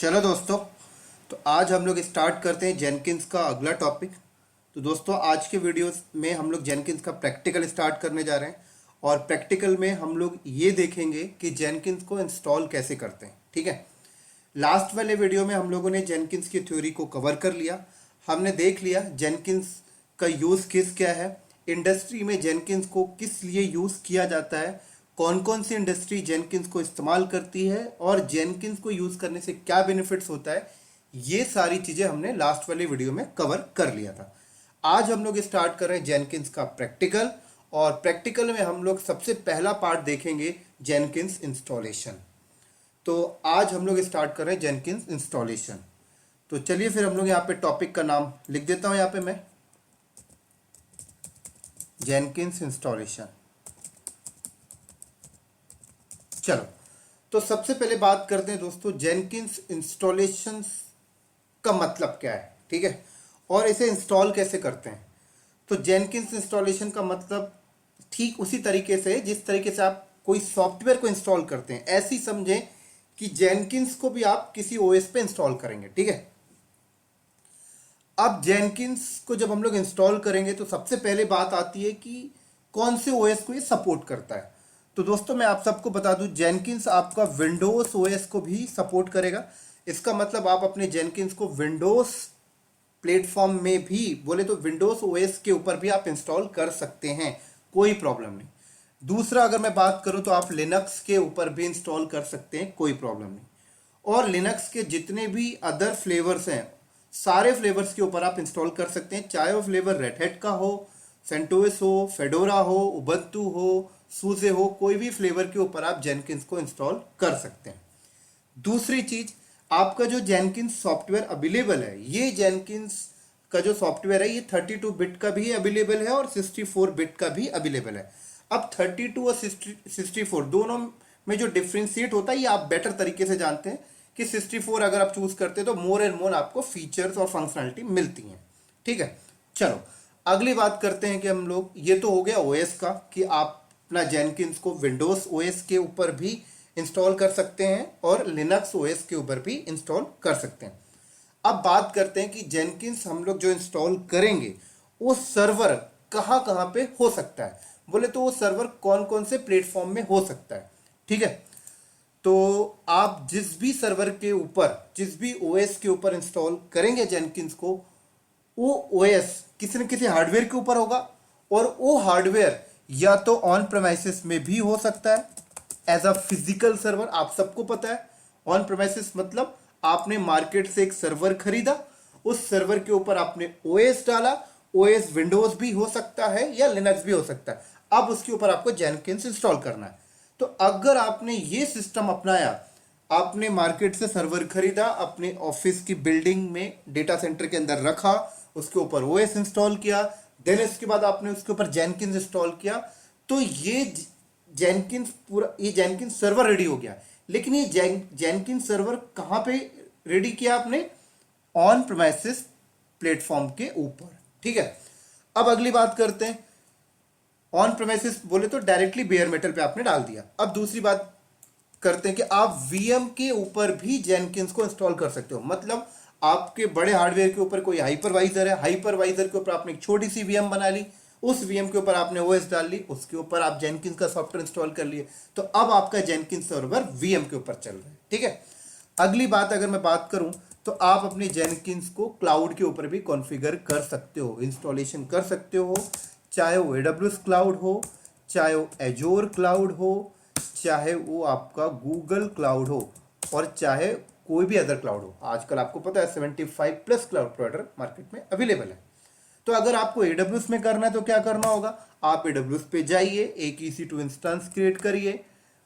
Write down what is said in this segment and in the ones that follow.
चलो दोस्तों, तो आज हम लोग स्टार्ट करते हैं जेनकिंस का अगला टॉपिक। तो दोस्तों, आज के वीडियोस में हम लोग जेनकिंस का प्रैक्टिकल स्टार्ट करने जा रहे हैं और प्रैक्टिकल में हम लोग ये देखेंगे कि जेनकिंस को इंस्टॉल कैसे करते हैं। ठीक है, लास्ट वाले वीडियो में हम लोगों ने जेनकिंस की थ्योरी को कवर कर लिया। हमने देख लिया जेनकिंस का यूज़ क्या है, इंडस्ट्री में जेनकिंस को किस लिए यूज़ किया जाता है, कौन कौन सी इंडस्ट्री जेनकिंस को इस्तेमाल करती है और जेनकिंस को यूज़ करने से क्या बेनिफिट्स होता है। ये सारी चीज़ें हमने लास्ट वाले वीडियो में कवर कर लिया था। आज हम लोग स्टार्ट कर रहे हैं जेनकिंस का प्रैक्टिकल, और प्रैक्टिकल में हम लोग सबसे पहला पार्ट देखेंगे जेनकिंस इंस्टॉलेशन। तो आज हम लोग स्टार्ट कर रहे हैं जेनकिंस इंस्टॉलेशन। तो चलिए फिर हम लोग यहाँ पे टॉपिक का नाम लिख देता हूँ, यहाँ पे मैं जेनकिंस इंस्टॉलेशन। चलो, तो सबसे पहले बात करते हैं दोस्तों जेनकिंस इंस्टॉलेशन का मतलब क्या है। ठीक है, और इसे इंस्टॉल कैसे करते हैं। तो जेनकिंस इंस्टॉलेशन का मतलब ठीक उसी तरीके से जिस तरीके से आप कोई सॉफ्टवेयर को इंस्टॉल करते हैं, ऐसी समझें कि जेनकिंस को भी आप किसी ओएस पे इंस्टॉल करेंगे। ठीक है, अब जेनकिंस को जब हम लोग इंस्टॉल करेंगे तो सबसे पहले बात आती है कि कौन से ओएस को ये सपोर्ट करता है। तो दोस्तों, मैं आप सबको बता दूं, जेनकिंस आपका विंडोज ओएस को भी सपोर्ट करेगा। इसका मतलब आप अपने जेनकिंस को विंडोज प्लेटफॉर्म में भी बोले तो विंडोज ओएस के ऊपर भी आप इंस्टॉल कर सकते हैं, कोई प्रॉब्लम नहीं। दूसरा, अगर मैं बात करूं तो आप लिनक्स के ऊपर भी इंस्टॉल कर सकते हैं, कोई प्रॉब्लम नहीं। और लिनक्स के जितने भी अदर फ्लेवर्स हैं, सारे फ्लेवर्स के ऊपर आप इंस्टॉल कर सकते हैं, चाहे वो फ्लेवर रेड हैट का हो, सेंटोस हो, फेडोरा हो, उबंटू हो, सूजे हो, कोई भी फ्लेवर के ऊपर आप जेनकिंस को इंस्टॉल कर सकते हैं। दूसरी चीज, आपका जो जेनकिंस सॉफ्टवेयर अवेलेबल है, ये जेनकिंस का जो सॉफ्टवेयर है ये 32 बिट का भी अवेलेबल है और 64 बिट का भी अवेलेबल है। अब 32 और 64 दोनों में जो डिफ्रेंशिएट होता है ये आप बेटर तरीके से जानते हैं कि 64 अगर आप चूज करते हैं तो मोर एंड मोर आपको फीचर्स और फंक्शनलिटी मिलती हैं। ठीक है, चलो अगली बात करते हैं कि हम लोग, ये तो हो गया ओएस का कि आप अपना जेनकिंस को विंडोज ओएस के ऊपर भी इंस्टॉल कर सकते हैं और लिनक्स ओएस के ऊपर भी इंस्टॉल कर सकते हैं। अब बात करते हैं कि जेनकिंस हम लोग जो इंस्टॉल करेंगे वो सर्वर कहाँ कहाँ पे हो सकता है। बोले तो वो सर्वर कौन कौन से प्लेटफॉर्म में हो सकता है। ठीक है, तो आप जिस भी सर्वर के ऊपर, जिस भी ओएस के ऊपर इंस्टॉल करेंगे जेनकिंस को, वो ओएस किसी न किसी हार्डवेयर के ऊपर होगा, और वो हार्डवेयर या तो ऑन प्रेमाइसिस में भी हो सकता है एज अ फिजिकल सर्वर। आप सबको पता है ऑन प्रेमाइसिस मतलब आपने मार्केट से एक सर्वर खरीदा, उस सर्वर के ऊपर आपने ओएस डाला। ओएस विंडोज भी हो सकता है या लिनक्स भी हो सकता है। अब उसके ऊपर आपको जेनकिंस इंस्टॉल करना है। तो अगर आपने ये सिस्टम अपनाया, आपने मार्केट से सर्वर खरीदा, अपने ऑफिस की बिल्डिंग में डेटा सेंटर के अंदर रखा, उसके ऊपर ओएस इंस्टॉल किया, देन इसके बाद आपने उसके ऊपर जेनकिंस इंस्टॉल किया, तो ये जेनकिंस पूरा, ये जेनकिंस सर्वर रेडी हो गया। लेकिन ये जेनकिंस सर्वर कहां पे रेडी किया आपने? ऑन प्रेमाइसिस प्लेटफॉर्म के ऊपर। ठीक है, अब अगली बात करते हैं, ऑन प्रेमाइसिस बोले तो डायरेक्टली बेयर मेटल पे आपने डाल दिया। अब दूसरी बात करते हैं कि आप वीएम के ऊपर भी जेनकिंस को इंस्टॉल कर सकते हो। मतलब आपके बड़े हार्डवेयर के ऊपर कोई हाइपरवाइजर है, हाइपरवाइजर के ऊपर आपने एक छोटी सी वीएम बना ली, उस वीएम के ऊपर आपने ओएस डाल ली, उसके ऊपर आप जेनकिंस का सॉफ्टवेयर इंस्टॉल कर लिए, तो अब आपका जेनकिंस सर्वर वीएम के ऊपर चल रहा है। ठीक है, अगली बात अगर मैं बात करूं तो आप अपने जेनकिंस को क्लाउड के ऊपर भी कॉन्फ़िगर कर सकते हो, इंस्टॉलेशन कर सकते हो, चाहे वो AWS क्लाउड हो, चाहे वो एजोर क्लाउड हो, चाहे वो आपका गूगल क्लाउड हो, और चाहे कोई भी अदर क्लाउड हो। आजकल आपको पता है 75+ क्लाउड प्रोवाइडर मार्केट में अवेलेबल है। तो अगर आपको AWS में करना है तो क्या करना होगा, आप AWS पे जाइए, एक EC2 इंस्टेंस क्रिएट करिए,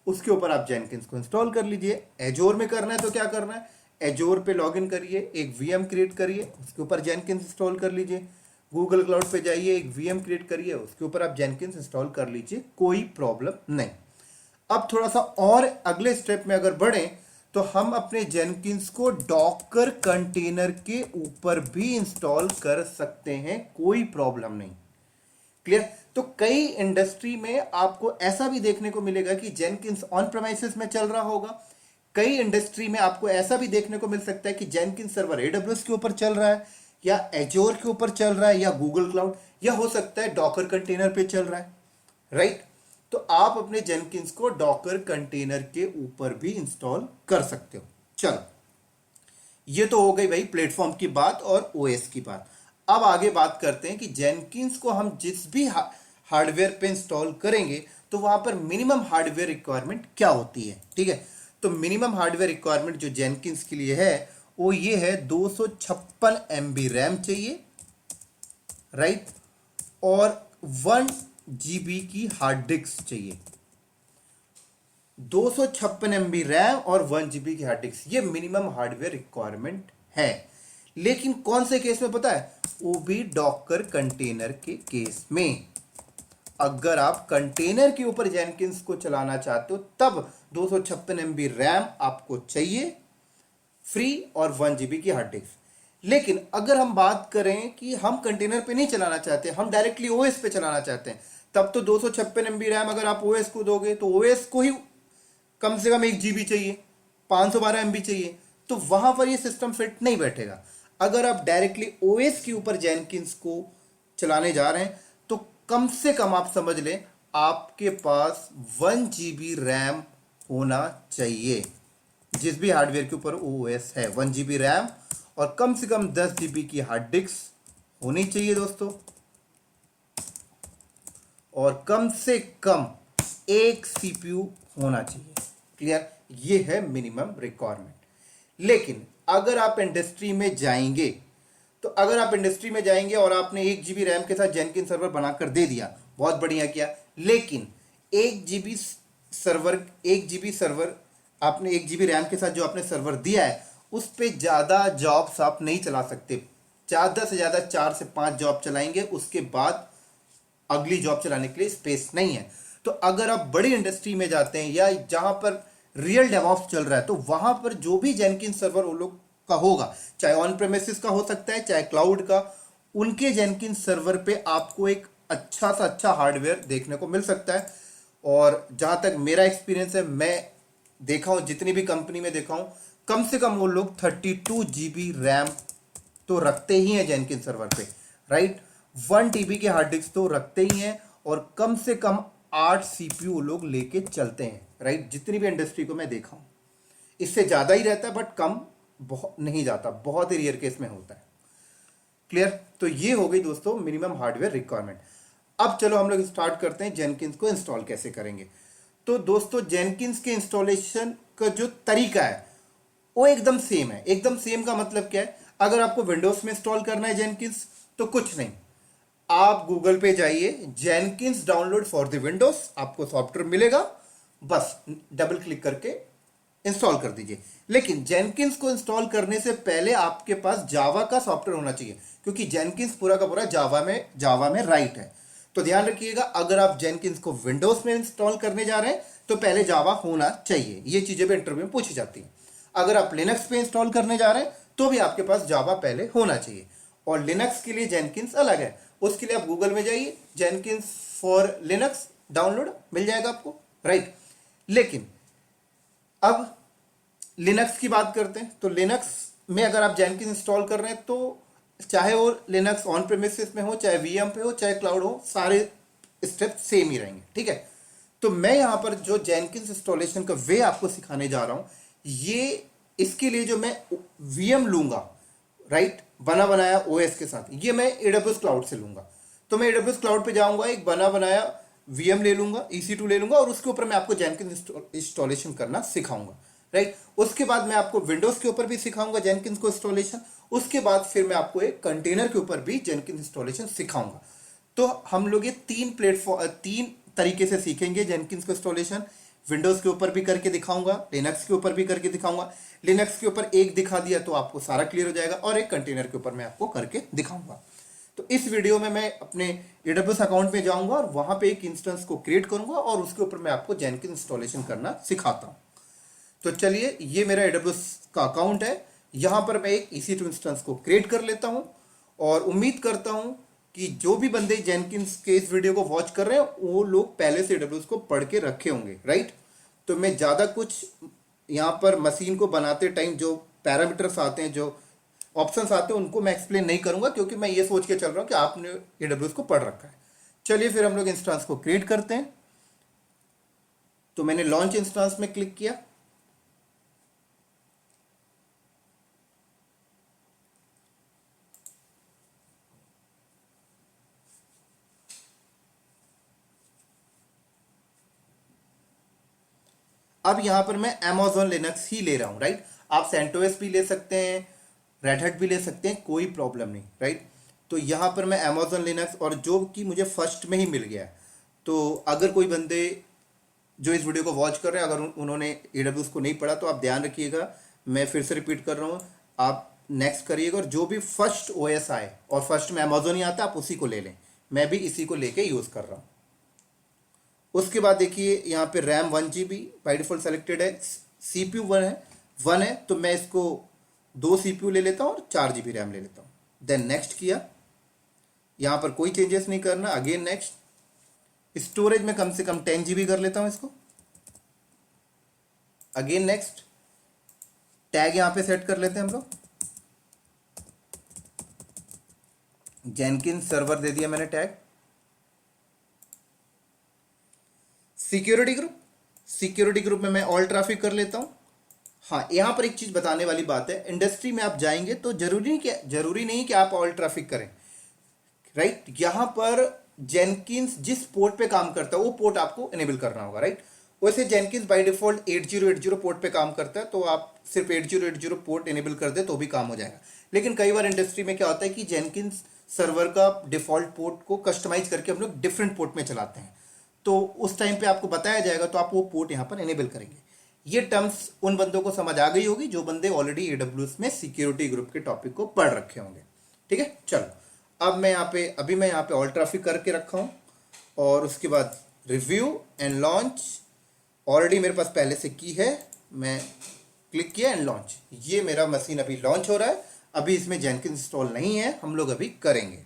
उसके ऊपर आप जेनकिंस को इंस्टॉल कर लीजिए। एजोर में करना है तो क्या करना है, एजोर पे लॉगिन करिए, एक वीएम क्रिएट करिए, उसके ऊपर जेनकिंस इंस्टॉल कर लीजिए। गूगल क्लाउड पे जाइए, एक वीएम क्रिएट करिए, उसके ऊपर आप जेनकिंस इंस्टॉल कर लीजिए, कोई प्रॉब्लम नहीं। अब थोड़ा सा और अगले स्टेप में अगर बढ़ें तो हम अपने जेनकिंस को डॉकर कंटेनर के ऊपर भी इंस्टॉल कर सकते हैं, कोई प्रॉब्लम नहीं। क्लियर? तो कई इंडस्ट्री में आपको ऐसा भी देखने को मिलेगा कि जेनकिंस ऑन प्रेमाइसिस में चल रहा होगा, कई इंडस्ट्री में आपको ऐसा भी देखने को मिल सकता है कि जेनकिंस सर्वर एडब्ल्यूएस के ऊपर चल रहा है, या एजोर के ऊपर चल रहा है, या गूगल क्लाउड, या हो सकता है डॉकर कंटेनर पे चल रहा है, राइट। तो आप अपने जेनकिंस को डॉकर कंटेनर के ऊपर भी इंस्टॉल कर सकते हो। चलो, ये तो हो गई भाई प्लेटफॉर्म की बात और ओएस की बात। अब आगे बात करते हैं कि जेनकिंस को हम जिस भी हार्डवेयर पे इंस्टॉल करेंगे तो वहां पर मिनिमम हार्डवेयर रिक्वायरमेंट क्या होती है, ठीक है। तो मिनिमम हार्डवेयर रिक्वायरमेंट जो जेनकिंस के लिए है वो ये है 256 MB रैम चाहिए, राइट, और 1 GB की हार्ड डिस्क चाहिए। 256 MB रैम और 1 GB की हार्ड डिस्क, ये मिनिमम हार्डवेयर रिक्वायरमेंट है। लेकिन कौन से केस में पता है? वो भी डॉकर कंटेनर के केस में। अगर आप कंटेनर के ऊपर जेनकिंस को चलाना चाहते हो तब 256 MB रैम आपको चाहिए फ्री और 1 GB की हार्ड डिस्क। लेकिन अगर हम बात करें कि हम कंटेनर पे नहीं चलाना चाहते, हम डायरेक्टली ओएस पे चलाना चाहते हैं, तब तो 256 MB रैम अगर आप ओएस को दोगे तो ओएस को ही कम से कम 1 GB चाहिए, 512 MB चाहिए, तो वहां पर ये सिस्टम फिट नहीं बैठेगा। अगर आप डायरेक्टली ओएस के ऊपर जेनकिंस को चलाने जा रहे हैं तो कम से कम आप समझ लें आपके पास 1 GB रैम होना चाहिए। जिस भी हार्डवेयर के ऊपर ओएस है 1 GB रैम और कम से कम 10 GB की हार्ड डिस्क होनी चाहिए दोस्तों, और कम से कम एक CPU होना चाहिए। क्लियर? ये है मिनिमम रिक्वायरमेंट। लेकिन अगर आप इंडस्ट्री में जाएंगे तो अगर आप इंडस्ट्री में जाएंगे और आपने 1 GB रैम के साथ जेनकिंस सर्वर बनाकर दे दिया, बहुत बढ़िया किया, लेकिन 1 GB सर्वर आपने 1 GB रैम के साथ जो आपने सर्वर दिया है उस पे ज़्यादा जॉब्स आप नहीं चला सकते। ज़्यादा से ज़्यादा 4 से 5 जॉब चलाएंगे, उसके बाद अगली जॉब चलाने के लिए स्पेस नहीं है। तो अगर आप बड़ी इंडस्ट्री में जाते हैं या जहां पर रियल डेवऑप्स चल रहा है तो वहां पर जो भी जेनकिंस सर्वर वो लोग का होगा, चाहे ऑन प्रेमिसेस का हो सकता है चाहे क्लाउड का, उनके जेनकिंस सर्वर पे आपको एक अच्छा सा अच्छा हार्डवेयर देखने को मिल सकता है। और जहां तक मेरा एक्सपीरियंस है, मैं देखा हूं, जितनी भी कंपनी में देखा हूं, कम से कम वो लोग 32 GB रैम तो रखते ही हैं जेनकिंस सर्वर पे, राइट। 1 TB की हार्ड डिस्क तो रखते ही हैं और कम से कम 8 CPU लोग लेके चलते हैं, राइट। जितनी भी इंडस्ट्री को मैं देखा हूं, इससे ज्यादा ही रहता है बट कम बहुत नहीं जाता, बहुत ही रियर केस में होता है। क्लियर? तो ये हो गई दोस्तों मिनिमम हार्डवेयर रिक्वायरमेंट। अब चलो हम लोग स्टार्ट करते हैं जेनकिंस को इंस्टॉल कैसे करेंगे। तो दोस्तों जेनकिंस के इंस्टॉलेशन का जो तरीका है वो एकदम सेम है। एकदम सेम का मतलब क्या है? अगर आपको विंडोज में इंस्टॉल करना है जेनकिंस तो कुछ नहीं, आप गूगल पे जाइए, Jenkins download for the Windows, आपको सॉफ्टवेयर मिलेगा, बस डबल क्लिक करके इंस्टॉल कर दीजिए। लेकिन जेनकिंस को इंस्टॉल करने से पहले आपके पास जावा का सॉफ्टवेयर होना चाहिए, क्योंकि जेनकिंस पूरा का पूरा जावा में राइट है। तो ध्यान रखिएगा, अगर आप जेनकिंस को विंडोज में इंस्टॉल करने जा रहे हैं तो पहले जावा होना चाहिए। ये चीजें भी इंटरव्यू में पूछी जाती हैं। अगर आप लिनक्स पे इंस्टॉल करने जा रहे हैं तो भी आपके पास जावा पहले होना चाहिए, और लिनक्स के लिए जेनकिंस अलग है। उसके लिए आप गूगल में जाइए, जेनकिंस फॉर लिनक्स डाउनलोड मिल जाएगा आपको, राइट। लेकिन अब लिनक्स की बात करते हैं। तो लिनक्स में अगर आप जेनकिंस इंस्टॉल कर रहे हैं तो चाहे वो लिनक्स ऑन प्रेमिसेस में हो, चाहे वीएम पे हो, चाहे क्लाउड हो, सारे स्टेप सेम ही रहेंगे, ठीक है। तो मैं यहां पर जो जेनकिंस इंस्टॉलेशन का वे आपको सिखाने जा रहा हूं, ये इसके लिए जो मैं वीएम लूंगा, राइट, बना बनाया ओएस के साथ, ये मैं एडब्ल्यूएस क्लाउड से लूंगा। तो मैं एडब्ल्यूएस क्लाउड पे जाऊंगा, एक बना बनाया वीएम ले लूंगा, EC2 ले लूंगा, और उसके ऊपर मैं आपको जेनकिंस इंस्टॉलेशन करना सिखाऊंगा, राइट। उसके बाद मैं आपको विंडोज के ऊपर भी सिखाऊंगा जेनकिंस को इंस्टॉलेशन। उसके बाद फिर मैं आपको एक कंटेनर के ऊपर भी जेनकिंस इंस्टॉलेशन सिखाऊंगा। तो हम लोग ये 3 तरीके से सीखेंगे जेनकिंस को इंस्टॉलेशन। विंडोज के ऊपर भी करके दिखाऊंगा, लिनक्स के ऊपर भी करके दिखाऊंगा। लिनक्स के ऊपर एक दिखा दिया तो आपको सारा क्लियर हो जाएगा, और एक कंटेनर के ऊपर मैं आपको करके दिखाऊंगा। तो इस वीडियो में मैं अपने AWS अकाउंट में जाऊंगा और वहां पे एक इंस्टेंस को क्रिएट करूंगा और उसके ऊपर मैं आपको जेनकिंस इंस्टॉलेशन करना सिखाता हूं। तो चलिए, ये मेरा AWS का अकाउंट है। यहां पर मैं एक EC2 इंस्टेंस को क्रिएट कर लेता हूं, और उम्मीद करता हूं कि जो भी बंदे जेनकिंस के इस वीडियो को वॉच कर रहे हैं वो लोग पहले से AWS को पढ़ के रखे होंगे, राइट। तो मैं ज़्यादा कुछ यहाँ पर मशीन को बनाते टाइम जो पैरामीटर्स आते हैं, जो ऑप्शंस आते हैं, उनको मैं एक्सप्लेन नहीं करूंगा क्योंकि मैं ये सोच के चल रहा हूँ कि आपने AWS को पढ़ रखा है। चलिए फिर हम लोग इंस्टांस को क्रिएट करते हैं। तो मैंने लॉन्च इंस्टांस में क्लिक किया। अब यहां पर मैं Amazon लिनक्स ही ले रहा हूं, राइट। आप सेंटोस भी ले सकते हैं, रेड हैट भी ले सकते हैं, कोई प्रॉब्लम नहीं, राइट। तो यहां पर मैं Amazon लिनक्स, और जो कि मुझे फर्स्ट में ही मिल गया है। तो अगर कोई बंदे जो इस वीडियो को वॉच कर रहे हैं, अगर उन्होंने AWS को नहीं पढ़ा तो आप ध्यान रखिएगा, मैं फिर से रिपीट कर रहा हूँ, आप नेक्स्ट करिएगा और जो भी फर्स्ट OS आए और फर्स्ट में Amazon ही आता है, आप उसी को ले लें। मैं भी इसी को लेके यूज़ कर रहा हूँ। उसके बाद देखिए यहाँ पे RAM 1 GB by default selected है, CPU 1 है, तो मैं इसको 2 CPU ले लेता हूँ और 4 GB रैम ले लेता हूँ। देन नेक्स्ट किया, यहाँ पर कोई चेंजेस नहीं करना। अगेन नेक्स्ट, स्टोरेज में कम से कम 10 GB कर लेता हूँ इसको। अगेन नेक्स्ट, टैग यहाँ पे सेट कर लेते हैं हम लोग, जेनकिंस सर्वर दे दिया मैंने टैग। सिक्योरिटी ग्रुप में मैं ऑल ट्रैफिक कर लेता हूं। हाँ, यहां पर एक चीज बताने वाली बात है, इंडस्ट्री में आप जाएंगे तो जरूरी नहीं कि आप ऑल ट्रैफिक करें, राइट। यहां पर जेनकिंस जिस पोर्ट पे काम करता है वो पोर्ट आपको इनेबल करना होगा, राइट। वैसे जेनकिंस बाय डिफॉल्ट 8080 पोर्ट पे काम करता है, तो आप सिर्फ 8080 पोर्ट इनेबल कर दे तो भी काम हो जाएगा। लेकिन कई बार इंडस्ट्री में क्या होता है कि जेनकिंस सर्वर का डिफॉल्ट पोर्ट को कस्टमाइज करके हम लोग डिफरेंट पोर्ट में चलाते हैं, तो उस टाइम पे आपको बताया जाएगा, तो आप वो पोर्ट यहाँ पर इनेबल करेंगे। ये टर्म्स उन बंदों को समझ आ गई होगी जो बंदे ऑलरेडी AWS में सिक्योरिटी ग्रुप के टॉपिक को पढ़ रखे होंगे, ठीक है। चलो, अब मैं यहाँ पे ऑल ट्रैफिक करके रखा हूँ, और उसके बाद रिव्यू एंड लॉन्च ऑलरेडी मेरे पास पहले से की है, मैं क्लिक किया एंड लॉन्च। ये मेरा मशीन अभी लॉन्च हो रहा है, अभी इसमें जेनकिंस इंस्टॉल नहीं है, हम लोग अभी करेंगे।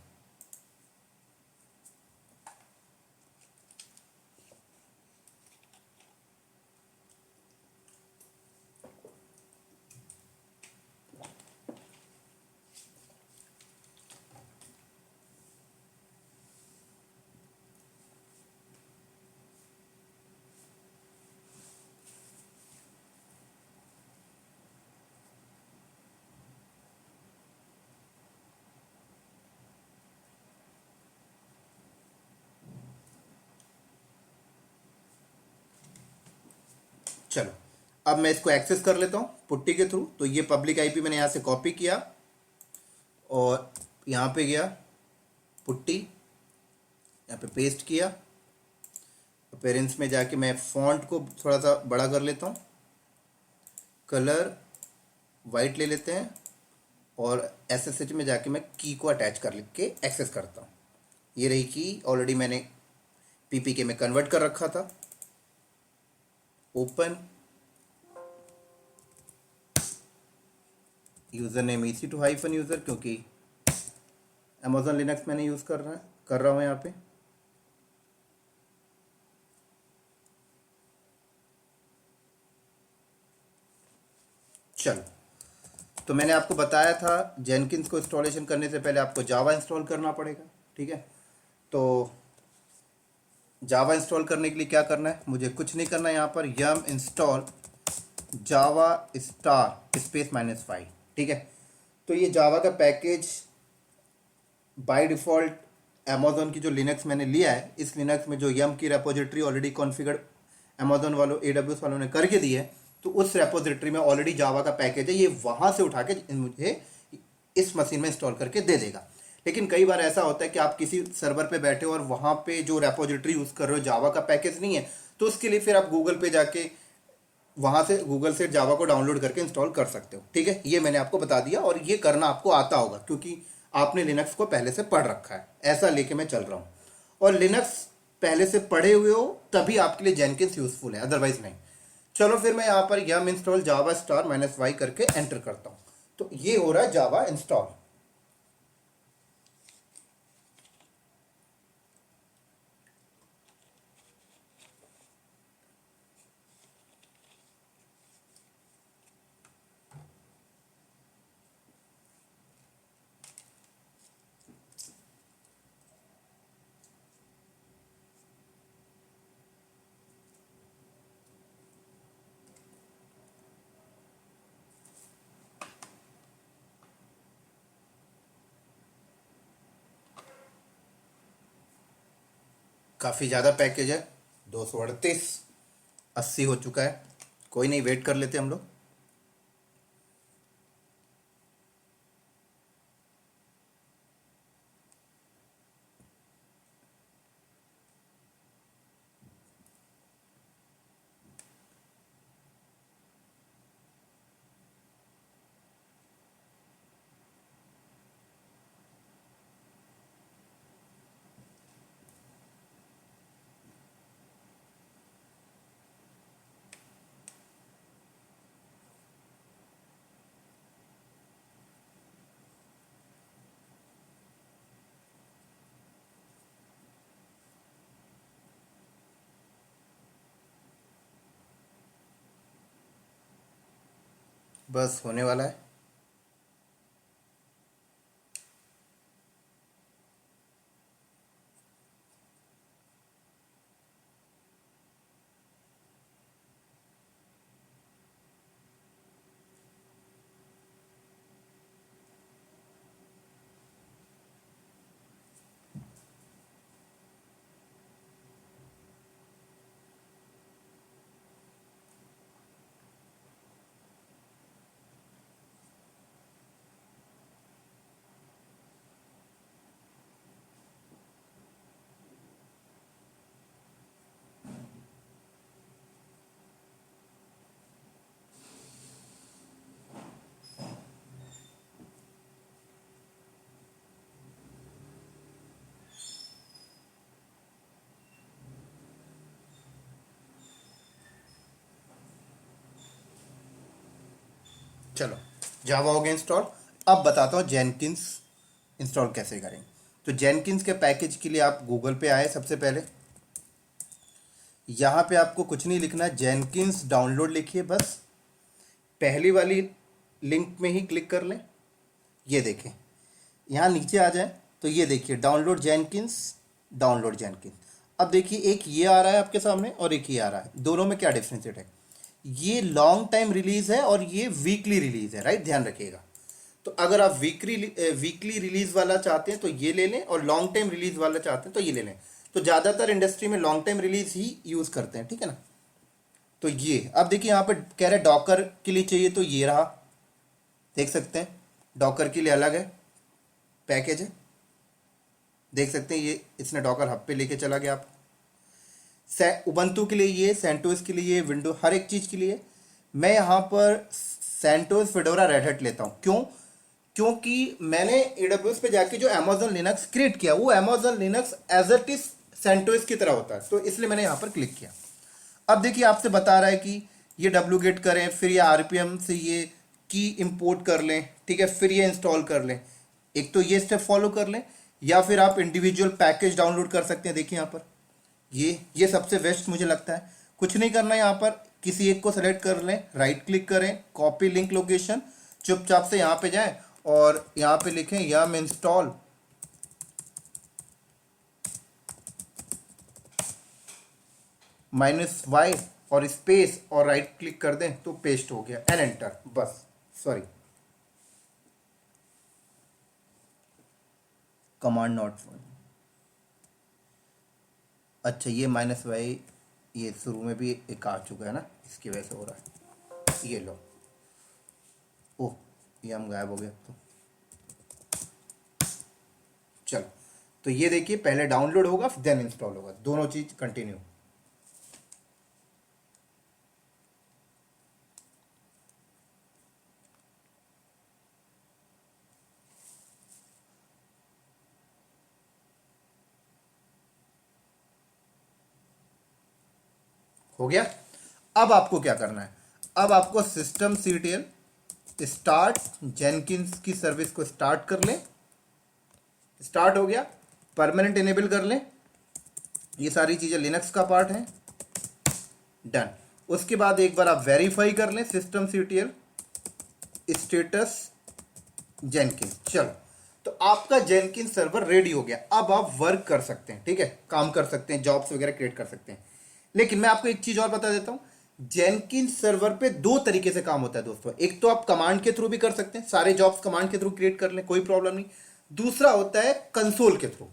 चलो, अब मैं इसको एक्सेस कर लेता हूँ पुट्टी के थ्रू। तो ये पब्लिक IP मैंने यहाँ से कॉपी किया और यहाँ पे गया, पुट्टी यहाँ पे पेस्ट किया। पेरेंट्स में जाके मैं फॉन्ट को थोड़ा सा बड़ा कर लेता हूँ, कलर वाइट ले लेते हैं, और SSH में जाके मैं की को अटैच कर लिख के एक्सेस करता हूँ। ये रही की, ऑलरेडी मैंने PPK में कन्वर्ट कर रखा था। Open, user name EC2 user, क्योंकि Amazon लिनक्स मैंने यूज़ कर रहा हूँ यहाँ पे। चलो, तो मैंने आपको बताया था जेनकिंस को इंस्टॉलेशन करने से पहले आपको जावा इंस्टॉल करना पड़ेगा, ठीक है। तो जावा इंस्टॉल करने के लिए क्या करना है, मुझे कुछ नहीं करना है, यहाँ पर यम इंस्टॉल जावा स्टार स्पेस -5, ठीक है। तो ये जावा का पैकेज बाय डिफ़ॉल्ट अमेजोन की जो लिनक्स मैंने लिया है, इस लिनक्स में जो यम की रेपोजिटरी ऑलरेडी कॉन्फ़िगर अमेजोन वालों AWS वालों ने करके दी है, तो उस रेपोजिटरी में ऑलरेडी जावा का पैकेज है, ये वहाँ से उठा के मुझे इस मशीन में इंस्टॉल करके दे देगा। लेकिन कई बार ऐसा होता है कि आप किसी सर्वर पे बैठे हो और वहाँ पे जो रेपोजिटरी यूज़ कर रहे हो जावा का पैकेज नहीं है, तो उसके लिए फिर आप गूगल पे जाके वहाँ से गूगल से जावा को डाउनलोड करके इंस्टॉल कर सकते हो, ठीक है। ये मैंने आपको बता दिया, और ये करना आपको आता होगा क्योंकि आपने लिनक्स को पहले से पढ़ रखा है, ऐसा लेके मैं चल रहा हूँ। और लिनक्स पहले से पढ़े हुए हो तभी आपके लिए जेनकिंस यूजफुल है, अदरवाइज नहीं। चलो, फिर मैं यहाँ पर यम इंस्टॉल जावा स्टार -y करके एंटर करता हूँ, तो ये हो रहा है जावा इंस्टॉल। काफ़ी ज़्यादा पैकेज है, 238, 80 हो चुका है। कोई नहीं, वेट कर लेते हम लोग। बस होने वाला है। चलो, जावा हो गया इंस्टॉल। अब बताता हूँ जेनकिंस इंस्टॉल कैसे करेंगे। तो जेनकिंस के पैकेज के लिए आप गूगल पे आए। सबसे पहले यहाँ पे आपको कुछ नहीं लिखना है, जेनकिंस डाउनलोड लिखिए बस। पहली वाली लिंक में ही क्लिक कर लें। ये देखें, यहाँ नीचे आ जाए तो ये देखिए डाउनलोड जेनकिंस, डाउनलोड जेनकिंस। अब देखिए एक ये आ रहा है आपके सामने और एक ये आ रहा है, दोनों में क्या डिफरेंशिएट है। ये लॉन्ग टाइम रिलीज है और ये वीकली रिलीज है, राइट, ध्यान रखिएगा। तो अगर आप वीकली रिलीज वाला चाहते हैं तो ये ले लें, और लॉन्ग टाइम रिलीज वाला चाहते हैं तो ये ले लें। तो ज़्यादातर इंडस्ट्री में लॉन्ग टाइम रिलीज ही यूज़ करते हैं, ठीक है ना। तो ये अब देखिए यहाँ पर कह रहे डॉकर के लिए चाहिए, तो ये रहा, देख सकते हैं डॉकर के लिए अलग है पैकेज है, देख सकते हैं। ये इसने डॉकर हब पे लेके चला गया आप। उबंटू के लिए ये, सेंटोस के लिए, विंडो, हर एक चीज़ के लिए। मैं यहाँ पर सेंटोस, फेडोरा, रेड हैट लेता हूँ। क्यों? क्योंकि मैंने AWS पे जाके जो अमेजोन लिनक्स क्रिएट किया, वो Amazon Linux as it is CentOS की तरह होता है, तो इसलिए मैंने यहाँ पर क्लिक किया। अब देखिए आपसे बता रहा है कि ये डब्ल्यूगेट करें, फिर ये RPM से ये की इंपोर्ट कर लें, ठीक है, फिर ये इंस्टॉल कर लें। एक तो ये स्टेप फॉलो कर लें, या फिर आप इंडिविजुअल पैकेज डाउनलोड कर सकते हैं। देखिए यहाँ पर ये सबसे बेस्ट मुझे लगता है। कुछ नहीं करना है, यहाँ पर किसी एक को सेलेक्ट कर लें, राइट क्लिक करें, कॉपी लिंक लोकेशन, चुपचाप से यहाँ पे जाएं और यहाँ पे लिखें यम इंस्टॉल -y और स्पेस और राइट क्लिक कर दें तो पेस्ट हो गया, एंड एंटर। बस, सॉरी, कमांड नॉट फाउंड। अच्छा, ये -y ये शुरू में भी एक आ चुका है ना, इसकी वजह से हो रहा है। ये लो, ओह, ये हम गायब हो गया। तो चलो, तो ये देखिए पहले डाउनलोड होगा देन इंस्टॉल होगा, दोनों चीज कंटिन्यू। हो गया। अब आपको क्या करना है, अब आपको systemctl स्टार्ट जेनकिंस की सर्विस को स्टार्ट कर लें। स्टार्ट हो गया, परमानेंट इनेबल कर लें। ये सारी चीजें लिनक्स का पार्ट है, डन। उसके बाद एक बार आप वेरीफाई कर लें systemctl स्टेटस जेनकिंस। चलो, तो आपका जेनकिंस सर्वर रेडी हो गया। अब आप वर्क कर सकते हैं, ठीक है, काम कर सकते हैं, जॉब्स वगैरह क्रिएट कर सकते हैं। लेकिन मैं आपको एक चीज और बता देता हूं, जेनकिंस सर्वर पे दो तरीके से काम होता है दोस्तों। एक तो आप कमांड के थ्रू भी कर सकते हैं, सारे जॉब्स कमांड के थ्रू क्रिएट कर लें, कोई प्रॉब्लम नहीं। दूसरा होता है कंसोल के थ्रू।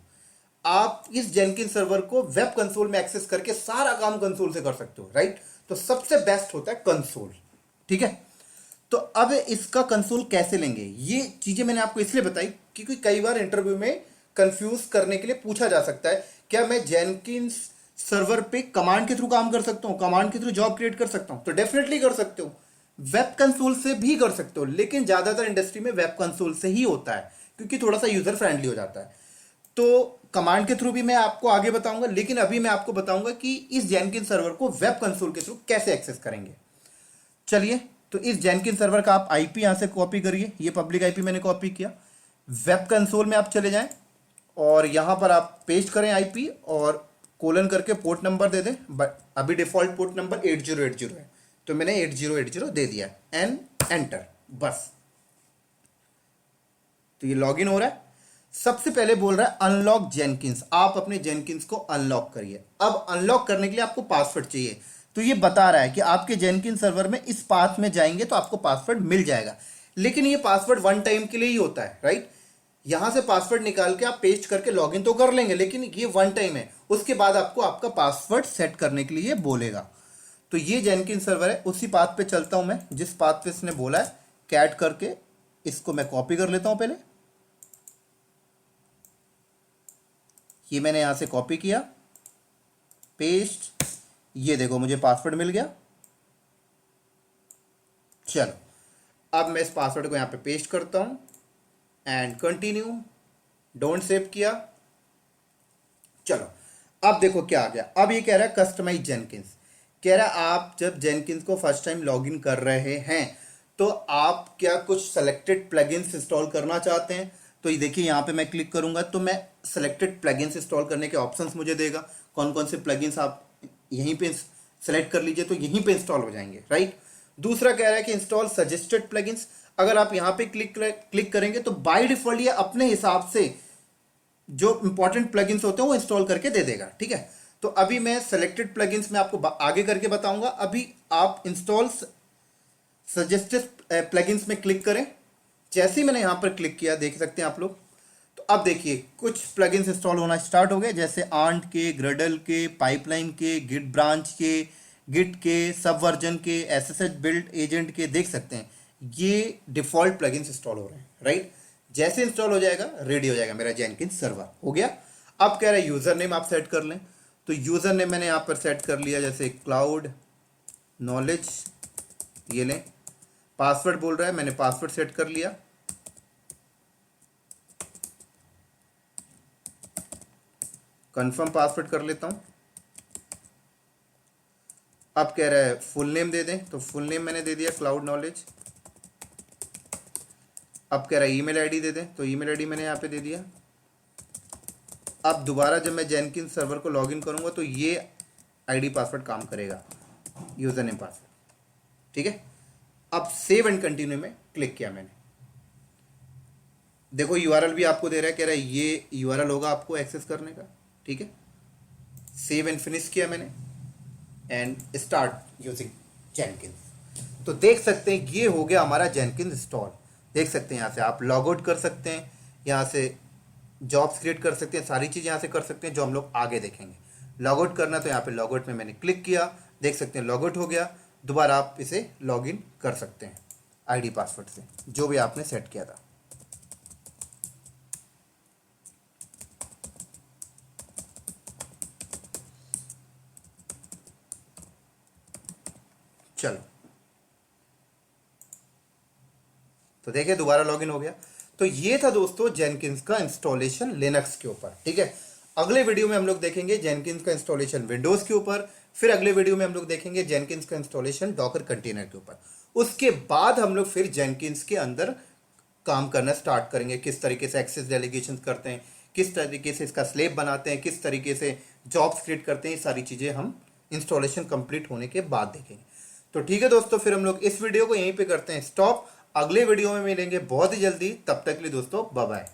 आप इस जेनकिन सर्वर को वेब कंसोल में एक्सेस करके सारा काम कंसोल से कर सकते हो, राइट। तो सबसे बेस्ट होता है कंसोल, ठीक है। तो अब इसका कंसोल कैसे लेंगे, ये चीजें मैंने आपको इसलिए बताई क्योंकि कई बार इंटरव्यू में कंफ्यूज करने के लिए पूछा जा सकता है, क्या मैं जेनकिन सर्वर पे कमांड के थ्रू काम कर सकता हूं, कमांड के थ्रू जॉब क्रिएट कर सकता हूं? तो डेफिनेटली कर सकते हो, वेब कंसोल से भी कर सकते हो, लेकिन ज्यादातर इंडस्ट्री में वेब कंसोल से ही होता है क्योंकि थोड़ा सा यूजर फ्रेंडली हो जाता है। तो कमांड के थ्रू भी मैं आपको आगे बताऊंगा, लेकिन अभी मैं आपको बताऊंगा कि इस जेनकिन सर्वर को वेब कंसोल के थ्रू कैसे एक्सेस करेंगे। चलिए, तो इस जेनकिन सर्वर का आप आईपी यहां से कॉपी करिए, ये पब्लिक आईपी मैंने कॉपी किया। वेब कंसोल में आप चले जाएं और यहां पर आप पेस्ट करें आईपी और कोलन करके पोर्ट नंबर दे दें। अभी डिफॉल्ट पोर्ट नंबर 8080 है, तो मैंने 8080 दे दिया एंड एंटर, बस। तो ये लॉगिन हो रहा है। सबसे पहले बोल रहा है अनलॉक जेनकिंस, आप अपने जेनकिंस को अनलॉक करिए। अब अनलॉक करने के लिए आपको पासवर्ड चाहिए, तो ये बता रहा है कि आपके जेनकिन सर्वर में इस पाथ में जाएंगे तो आपको पासवर्ड मिल जाएगा, लेकिन ये पासवर्ड वन टाइम के लिए ही होता है, राइट। यहां से पासवर्ड निकाल के आप पेस्ट करके लॉगिन तो कर लेंगे, लेकिन ये वन टाइम है, उसके बाद आपको आपका पासवर्ड सेट करने के लिए बोलेगा। तो ये जेनकिन सर्वर है, उसी पाथ पे चलता हूं मैं जिस पाथ पे इसने बोला है, कैट करके इसको मैं कॉपी कर लेता हूं पहले। ये मैंने यहां से कॉपी किया, पेस्ट, ये देखो मुझे पासवर्ड मिल गया। चलो, अब मैं इस पासवर्ड को यहां पे पेस्ट करता हूं एंड कंटिन्यू, डोंट सेव किया। चलो, अब देखो क्या आ गया। अब ये कह रहा है कस्टमाइज जेनकिंस, कह रहा है आप जब जेनकिंस को फर्स्ट टाइम लॉगिन कर रहे हैं तो आप क्या कुछ सेलेक्टेड प्लगइन्स इंस्टॉल करना चाहते हैं। तो ये देखिए, यहाँ पे मैं क्लिक करूंगा तो मैं सेलेक्टेड प्लगइन्स इंस्टॉल करने के ऑप्शंस मुझे देगा, कौन कौन से प्लगइन्स आप यहीं पे सेलेक्ट कर लीजिए तो यहीं पे इंस्टॉल हो जाएंगे, राइट। दूसरा कह रहा है कि इंस्टॉल सजेस्टेड प्लगइन्स, अगर आप यहाँ पे क्लिक करेंगे तो बाय डिफॉल्ट ये अपने हिसाब से जो इंपॉर्टेंट प्लगइन्स होते हैं वो इंस्टॉल करके दे देगा, ठीक है। तो अभी मैं सेलेक्टेड प्लगइन्स में आपको आगे करके बताऊंगा। अभी आप इंस्टॉल सजेस्टेड प्लगइन्स में क्लिक करें। जैसे ही मैंने यहां पर क्लिक किया, देख सकते हैं आप लोग, तो अब देखिए कुछ प्लगइन्स इंस्टॉल होना स्टार्ट हो गए, जैसे आंट के, ग्रेडल के, पाइपलाइन के, गिट ब्रांच के, गिट के, सब वर्जन के, एसएसएच बिल्ड एजेंट के। देख सकते हैं ये डिफॉल्ट प्लगइन्स इंस्टॉल हो रहे हैं, राइट। जैसे इंस्टॉल हो जाएगा रेडी हो जाएगा मेरा जेनकिन सर्वर, हो गया। अब कह रहा है यूजर नेम आप सेट कर लें, तो यूजर नेम मैंने यहां पर सेट कर लिया, जैसे क्लाउड नॉलेज, ये लें। पासवर्ड बोल रहा है, मैंने पासवर्ड सेट कर लिया। कंफर्म पासवर्ड कर लेता हूं। अब कह रहा है फुल नेम दे दें, तो फुल नेम मैंने दे दिया क्लाउड नॉलेज। अब कह रहा है ईमेल आईडी दे दें, तो ईमेल आईडी मैंने यहां पे दे दिया। अब दोबारा जब मैं जेनकिन सर्वर को लॉगिन करूंगा तो ये आईडी पासवर्ड काम करेगा, यूजर नेम पासवर्ड, ठीक है। अब सेव एंड कंटिन्यू में क्लिक किया मैंने, देखो यूआरएल भी आपको दे रहा है, कह रहा है ये यूआरएल होगा आपको एक्सेस करने का, ठीक है। सेव एंड फिनिश किया मैंने एंड स्टार्ट यूजिंग जेनकिंस। तो देख सकते हैं ये हो गया हमारा जेनकिंस इंस्टॉल। देख सकते हैं यहाँ से आप लॉग आउट कर सकते हैं, यहाँ से जॉब्स क्रिएट कर सकते हैं, सारी चीज़ यहाँ से कर सकते हैं जो हम लोग आगे देखेंगे। लॉग आउट करना तो यहाँ पे लॉग आउट में मैंने क्लिक किया, देख सकते हैं लॉग आउट हो गया। दोबारा आप इसे लॉग इन कर सकते हैं आईडी पासवर्ड से, जो भी आपने सेट किया था। चलो, तो देखिए दोबारा लॉगिन हो गया। तो ये था दोस्तों जेनकिंस का इंस्टॉलेशन लिनक्स के ऊपर, ठीक है। अगले वीडियो में हम लोग देखेंगे जेनकिंस का इंस्टॉलेशन विंडोज के ऊपर, फिर अगले वीडियो में हम लोग देखेंगे जेनकिंस का इंस्टॉलेशन डॉकर कंटेनर के ऊपर। उसके बाद हम लोग फिर जेनकिंस के अंदर काम करना स्टार्ट करेंगे, किस तरीके से एक्सेस डेलीगेशन करते हैं, किस तरीके से इसका स्लेब बनाते हैं, किस तरीके से जॉब्स क्रिएट करते हैं। ये सारी चीज़ें हम इंस्टॉलेशन कंप्लीट होने के बाद देखेंगे। तो ठीक है दोस्तों, फिर हम लोग इस वीडियो को यहीं पे करते हैं स्टॉप। अगले वीडियो में मिलेंगे बहुत ही जल्दी, तब तक के लिए दोस्तों बाय बाय।